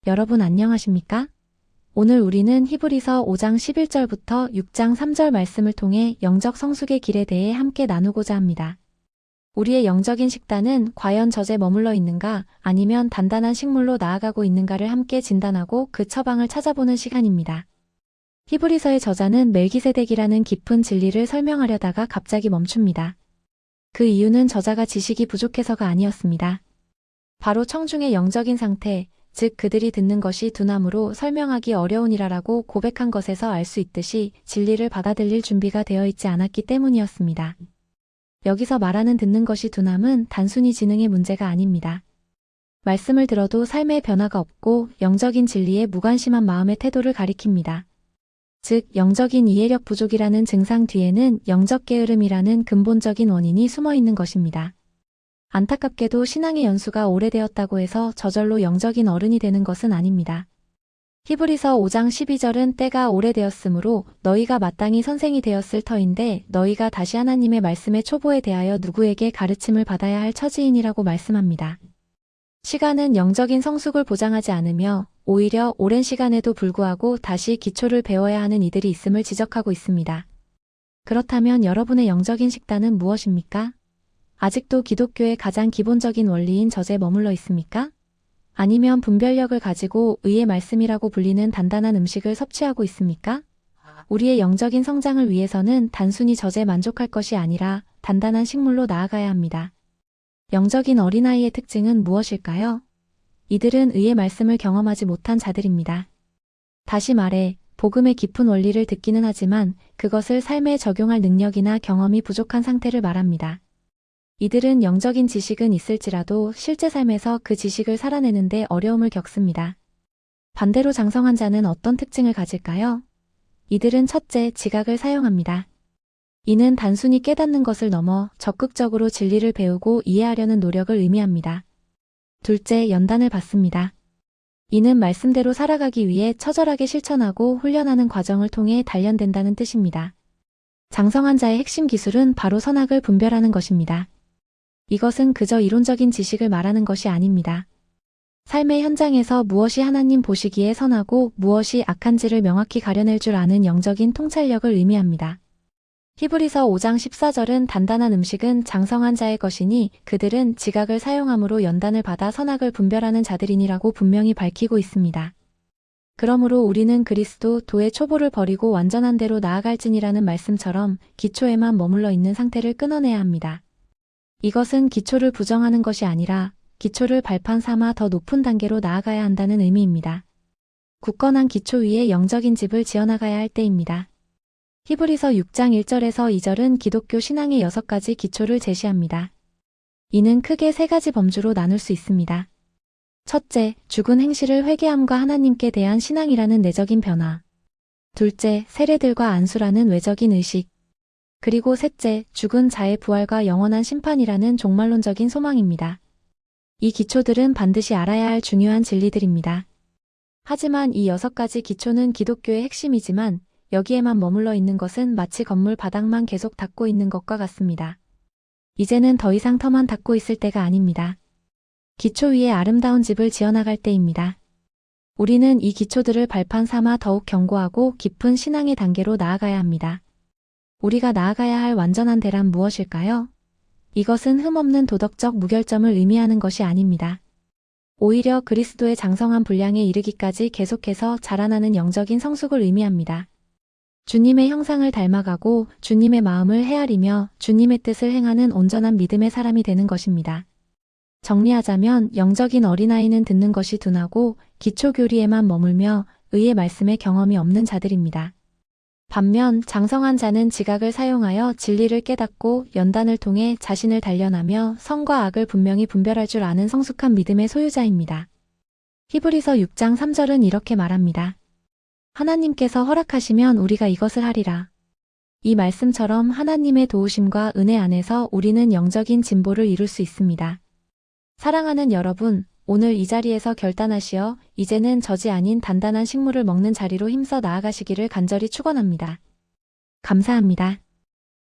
여러분 안녕하십니까? 오늘 우리는 히브리서 5장 11절부터 6장 3절 말씀을 통해 영적 성숙의 길에 대해 함께 나누고자 합니다. 우리의 영적인 식단은 과연 젖에 머물러 있는가 아니면 단단한 식물로 나아가고 있는가를 함께 진단하고 그 처방을 찾아보는 시간입니다. 히브리서의 저자는 멜기세덱이라는 깊은 진리를 설명하려다가 갑자기 멈춥니다. 그 이유는 저자가 지식이 부족해서가 아니었습니다. 바로 청중의 영적인 상태, 즉 그들이 듣는 것이 둔함으로 설명하기 어려우니라라고 고백한 것에서 알 수 있듯이 진리를 받아들일 준비가 되어 있지 않았기 때문이었습니다. 여기서 말하는 듣는 것이 둔함은 단순히 지능의 문제가 아닙니다. 말씀을 들어도 삶의 변화가 없고 영적인 진리에 무관심한 마음의 태도를 가리킵니다. 즉 영적인 이해력 부족이라는 증상 뒤에는 영적 게으름이라는 근본적인 원인이 숨어 있는 것입니다. 안타깝게도 신앙의 연수가 오래되었다고 해서 저절로 영적인 어른이 되는 것은 아닙니다. 히브리서 5장 12절은 때가 오래되었으므로 너희가 마땅히 선생이 되었을 터인데 너희가 다시 하나님의 말씀의 초보에 대하여 누구에게 가르침을 받아야 할 처지이니라고 말씀합니다. 시간은 영적인 성숙을 보장하지 않으며 오히려 오랜 시간에도 불구하고 다시 기초를 배워야 하는 이들이 있음을 지적하고 있습니다. 그렇다면 여러분의 영적인 식단은 무엇입니까? 아직도 기독교의 가장 기본적인 원리인 젖에 머물러 있습니까? 아니면 분별력을 가지고 의의 말씀이라고 불리는 단단한 음식을 섭취하고 있습니까? 우리의 영적인 성장을 위해서는 단순히 젖에 만족할 것이 아니라 단단한 식물로 나아가야 합니다. 영적인 어린아이의 특징은 무엇일까요? 이들은 의의 말씀을 경험하지 못한 자들입니다. 다시 말해, 복음의 깊은 원리를 듣기는 하지만 그것을 삶에 적용할 능력이나 경험이 부족한 상태를 말합니다. 이들은 영적인 지식은 있을지라도 실제 삶에서 그 지식을 살아내는데 어려움을 겪습니다. 반대로 장성한 자는 어떤 특징을 가질까요? 이들은 첫째, 지각을 사용합니다. 이는 단순히 깨닫는 것을 넘어 적극적으로 진리를 배우고 이해하려는 노력을 의미합니다. 둘째, 연단을 받습니다. 이는 말씀대로 살아가기 위해 처절하게 실천하고 훈련하는 과정을 통해 단련된다는 뜻입니다. 장성한 자의 핵심 기술은 바로 선악을 분별하는 것입니다. 이것은 그저 이론적인 지식을 말하는 것이 아닙니다. 삶의 현장에서 무엇이 하나님 보시기에 선하고 무엇이 악한지를 명확히 가려낼 줄 아는 영적인 통찰력을 의미합니다. 히브리서 5장 14절은 단단한 음식은 장성한 자의 것이니 그들은 지각을 사용함으로 연단을 받아 선악을 분별하는 자들이니라고 분명히 밝히고 있습니다. 그러므로 우리는 그리스도의 초보를 버리고 완전한 대로 나아갈지니라는 말씀처럼 기초에만 머물러 있는 상태를 끊어내야 합니다. 이것은 기초를 부정하는 것이 아니라 기초를 발판 삼아 더 높은 단계로 나아가야 한다는 의미입니다. 굳건한 기초 위에 영적인 집을 지어나가야 할 때입니다. 히브리서 6장 1절에서 2절은 기독교 신앙의 6가지 기초를 제시합니다. 이는 크게 3가지 범주로 나눌 수 있습니다. 첫째, 죽은 행실을 회개함과 하나님께 대한 신앙이라는 내적인 변화. 둘째, 세례들과 안수라는 외적인 의식. 그리고 셋째, 죽은 자의 부활과 영원한 심판이라는 종말론적인 소망입니다. 이 기초들은 반드시 알아야 할 중요한 진리들입니다. 하지만 이 6가지 기초는 기독교의 핵심이지만 여기에만 머물러 있는 것은 마치 건물 바닥만 계속 닦고 있는 것과 같습니다. 이제는 더 이상 터만 닦고 있을 때가 아닙니다. 기초 위에 아름다운 집을 지어나갈 때입니다. 우리는 이 기초들을 발판 삼아 더욱 견고하고 깊은 신앙의 단계로 나아가야 합니다. 우리가 나아가야 할 완전한 대란 무엇일까요? 이것은 흠없는 도덕적 무결점을 의미하는 것이 아닙니다. 오히려 그리스도의 장성한 분량에 이르기까지 계속해서 자라나는 영적인 성숙을 의미합니다. 주님의 형상을 닮아가고 주님의 마음을 헤아리며 주님의 뜻을 행하는 온전한 믿음의 사람이 되는 것입니다. 정리하자면 영적인 어린아이는 듣는 것이 둔하고 기초교리에만 머물며 의의 말씀에 경험이 없는 자들입니다. 반면 장성한 자는 지각을 사용하여 진리를 깨닫고 연단을 통해 자신을 단련하며 선과 악을 분명히 분별할 줄 아는 성숙한 믿음의 소유자입니다. 히브리서 6장 3절은 이렇게 말합니다. 하나님께서 허락하시면 우리가 이것을 하리라. 이 말씀처럼 하나님의 도우심과 은혜 안에서 우리는 영적인 진보를 이룰 수 있습니다. 사랑하는 여러분, 오늘 이 자리에서 결단하시어 이제는 젖이 아닌 단단한 식물을 먹는 자리로 힘써 나아가시기를 간절히 축원합니다. 감사합니다.